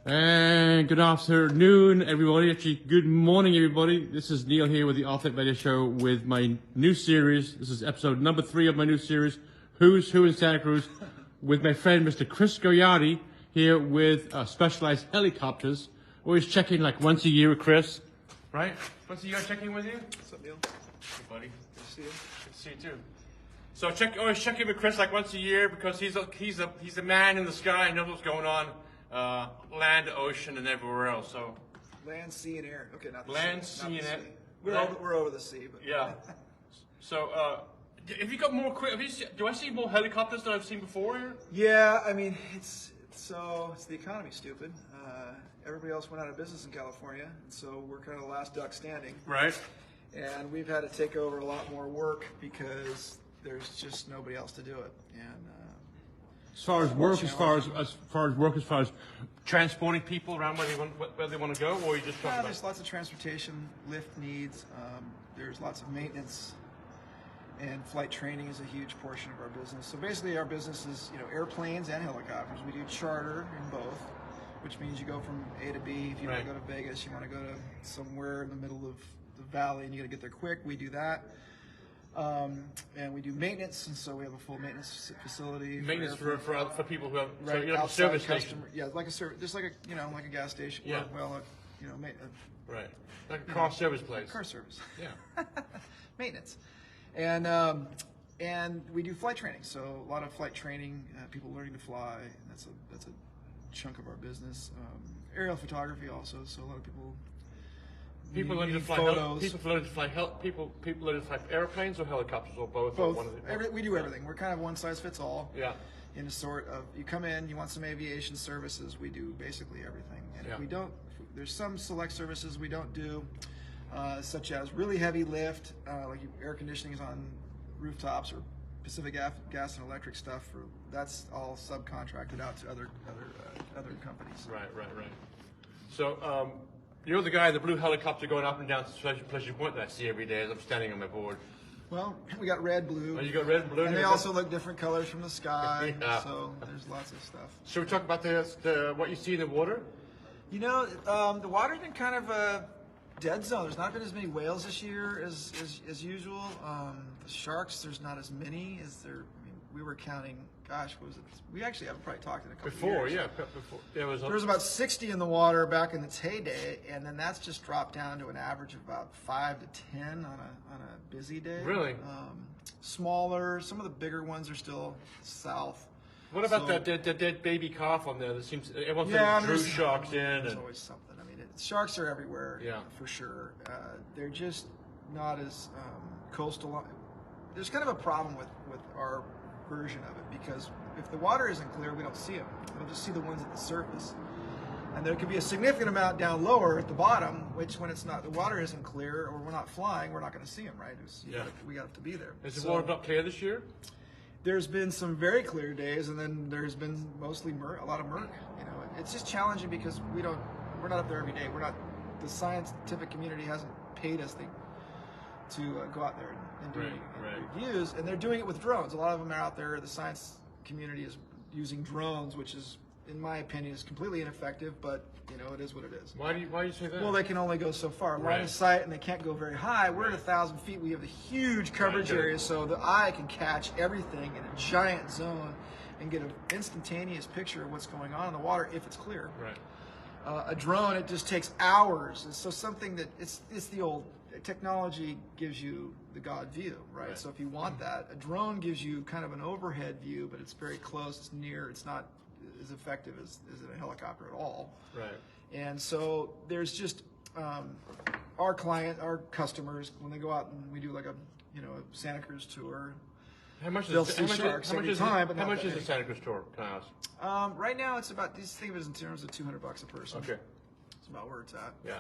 And good afternoon, everybody. Actually, good morning, everybody. This is Neil here with the Off-It Radio Show with my new series. This is episode number 3 of my new series, Who's Who in Santa Cruz, with my friend, Mr. Chris Gularte, here with Specialized Helicopters. Always checking like once a year with Chris, right? Once a year checking with you? What's up, Neil? Hey, buddy. Good to see you. Good to see you too. So always check in with Chris like once a year because he's the man in the sky and knows what's going on. Land, ocean, and everywhere else. So land, sea, and air. Okay, not the land, sea. sea, and air. We're over the sea, but yeah. So have you got more? Do I see more helicopters than I've seen before here? Yeah, I mean it's the economy, stupid. Everybody else went out of business in California, and so we're kind of the last duck standing. Right. And we've had to take over a lot more work because there's just nobody else to do it. And as far as transporting people around where they want to go, or you just talk about? There's lots of transportation, lift needs. There's lots of maintenance, and flight training is a huge portion of our business. So basically, our business is airplanes and helicopters. We do charter in both, which means you go from A to B. If you want to go to Vegas, you want to go to somewhere in the middle of the valley, and you got to get there quick. We do that. And we do maintenance, and so we have a full maintenance facility. Maintenance for people who have right, so you have a service station. Yeah, like a service, just like a like a gas station. Yeah. Right. Like a car service place. Car service. Yeah. Maintenance, and we do flight training. So a lot of flight training, people learning to fly. That's a chunk of our business. Aerial photography also. So a lot of people. People learn to fly airplanes or helicopters or both. Both. Or we do everything. We're kind of one size fits all. Yeah. In a sort of, you come in, you want some aviation services, we do basically everything. And if we don't, there's some select services we don't do, such as really heavy lift, like air conditioning is on rooftops or Pacific Gas and Electric stuff. That's all subcontracted out to other companies. Right. So. You're the guy in the blue helicopter going up and down to Pleasure Point that I see every day as I'm standing on my board. Well, we got red, blue. Oh, you got red and blue? And they also look different colors from the sky, yeah. So there's lots of stuff. Should we talk about what you see in the water? The water's been kind of a dead zone. There's not been as many whales this year as usual. The sharks, there's not as many as there. I mean, we were counting. Gosh, what was it? We actually haven't probably talked in a couple years. Before. There was about 60 in the water back in its heyday, and then that's just dropped down to an average of about 5 to 10 on a busy day. Really? Smaller. Some of the bigger ones are still south. What about that dead baby calf on there? That seems everyone thinks drew sharks in. There's always something. I mean, sharks are everywhere. Yeah. For sure. They're just not as coastal. There's kind of a problem with our version of it, because if the water isn't clear, we don't see them. We'll just see the ones at the surface, and there could be a significant amount down lower at the bottom, which when it's not, the water isn't clear or we're not flying, we're not going to see them, right? We got to be there. Is the water not clear this year? There's been some very clear days, and then there's been mostly a lot of murk. It's just challenging because we're not up there every day. The scientific community hasn't paid us to go out there and do reviews, and they're doing it with drones. A lot of them are out there. The science community is using drones, which is, in my opinion, is completely ineffective, but it is what it is. Why do you say that? Well, they can only go so far. Line of sight, and they can't go very high. We're at 1,000 feet. We have a huge coverage area, so the eye can catch everything in a giant zone and get an instantaneous picture of what's going on in the water if it's clear. Right. A drone, it just takes hours. And so something that it's the old technology gives you the God view, right? So if you want that, a drone gives you kind of an overhead view, but it's very close, it's near, it's not as effective as a helicopter at all. Right. And so there's just our customers, when they go out and we do like a Santa Cruz tour, they'll see sharks every time. But how much is the Santa Cruz tour? Can I ask? Right now it's about, think of it in terms of $200 a person. Okay. That's about where it's at. Yeah.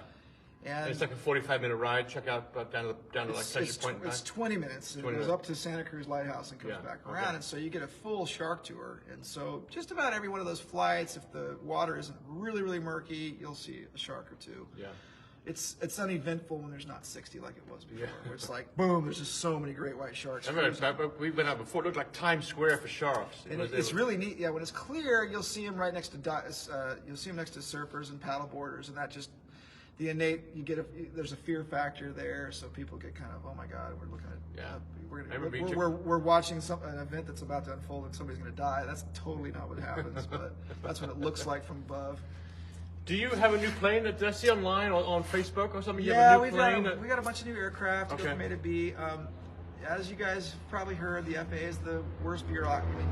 And it's like a 45-minute ride. Check out down to like Pleasure Point. It's 20 minutes. It goes up to Santa Cruz Lighthouse and comes back around, and so you get a full shark tour. And so just about every one of those flights, if the water isn't really, really murky, you'll see a shark or two. Yeah. It's uneventful when there's not 60 like it was before. Where it's like boom, there's just so many great white sharks. I remember we've been out before. It looked like Times Square for sharks. And it's really neat. Yeah, when it's clear, you'll see them right next to surfers and paddle boarders, and that just the innate. There's a fear factor there, so people get kind of, oh my God, we're looking at we're watching an event that's about to unfold and somebody's going to die. That's totally not what happens, but that's what it looks like from above. Do you have a new plane that I see online on Facebook or something? You Yeah, have a new plane we got a bunch of new aircraft to go from A to B. As you guys probably heard, the FAA is the worst bureaucracy.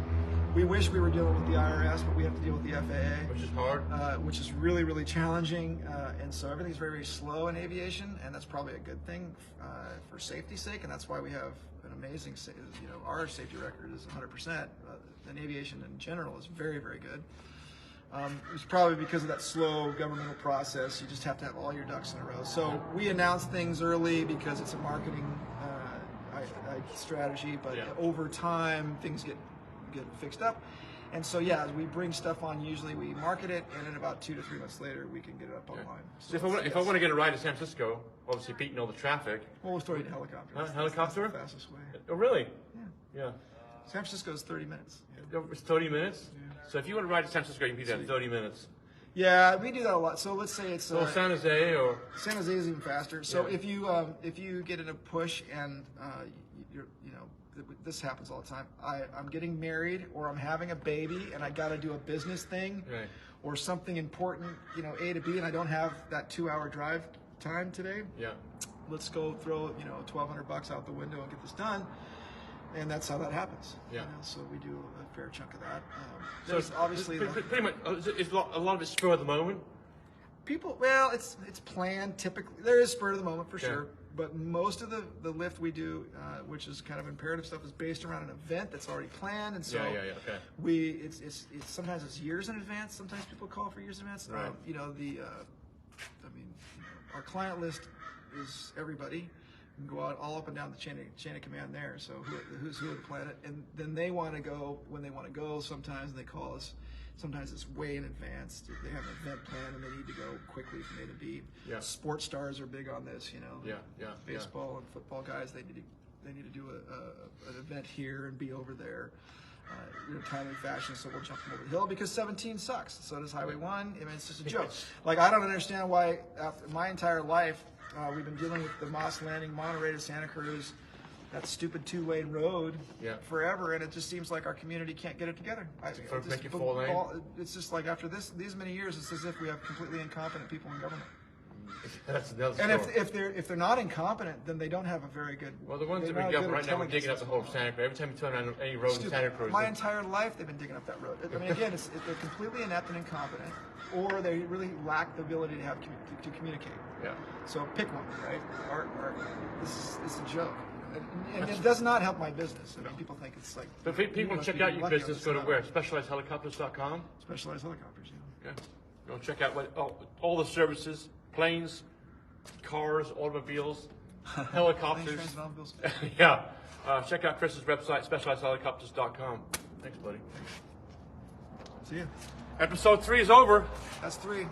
We wish we were dealing with the IRS, but we have to deal with the FAA. Which is hard. Which is really, really challenging. And so everything's very, very slow in aviation, and that's probably a good thing for safety's sake, and that's why we have an amazing, our safety record is 100%. And aviation in general is very, very good. It's probably because of that slow governmental process. You just have to have all your ducks in a row. So we announce things early because it's a marketing strategy, but over time things get fixed up. And so as we bring stuff on, usually we market it, and then about 2 to 3 months later we can get it up online. So if I want to get a ride to San Francisco, obviously beating all the traffic. Well, we'll throw you in a helicopter. Helicopter? That's the fastest way. Oh, really? Yeah. San Francisco is 30 minutes. It's 30 minutes? Yeah. So if you want to ride to San Francisco, you can be there in 30 minutes. Yeah, we do that a lot. So let's say it's San Jose or San Jose is even faster. So if you get in a push and this happens all the time. I'm getting married or I'm having a baby and I got to do a business thing or something important, A to B, and I don't have that 2-hour drive time today. Yeah. Let's go throw $1,200 out the window and get this done. And that's how that happens. Yeah. So we do a fair chunk of that. So it's obviously pretty much a lot of it's spur of the moment. It's planned. Typically, there is spur of the moment for sure. But most of the lift we do, which is kind of imperative stuff, is based around an event that's already planned. And so it's sometimes it's years in advance. Sometimes people call for years in advance. Right. Our client list is everybody. You can go out all up and down the chain of command there. So who's who of the planet, and then they want to go when they want to go. Sometimes they call us. Sometimes it's way in advance. They have an event plan and they need to go quickly from A to B. Yeah. Sports stars are big on this. Baseball and football guys. They need to do an event here and be over there. In a timely fashion, so we'll jump them over the hill because 17 sucks. So does Highway 1. It's just a joke. Like, I don't understand why after my entire life we've been dealing with the Moss Landing, Monterey to Santa Cruz, that stupid 2-lane road forever, and it just seems like our community can't get it together. It's just like after these many years, it's as if we have completely incompetent people in government. That's another story. And if they're not incompetent, then they don't have a very good. Well, the ones that we got right now, we're digging up the whole of Santa Cruz. Every time you turn on any road in Santa Cruz. My entire life, they've been digging up that road. I mean, again, they're completely inept and incompetent, or they really lack the ability to communicate. Yeah. So pick one, right? This is a joke. And it does not help my business. I mean, people think it's like. But people check out your business. Go to where? SpecializedHelicopters.com. Specialized Helicopters. Yeah. Okay. Go check out all the services: planes, cars, automobiles, helicopters. Yeah. Check out Chris's website, SpecializedHelicopters.com. Thanks, buddy. See ya. Episode 3 is over. That's 3.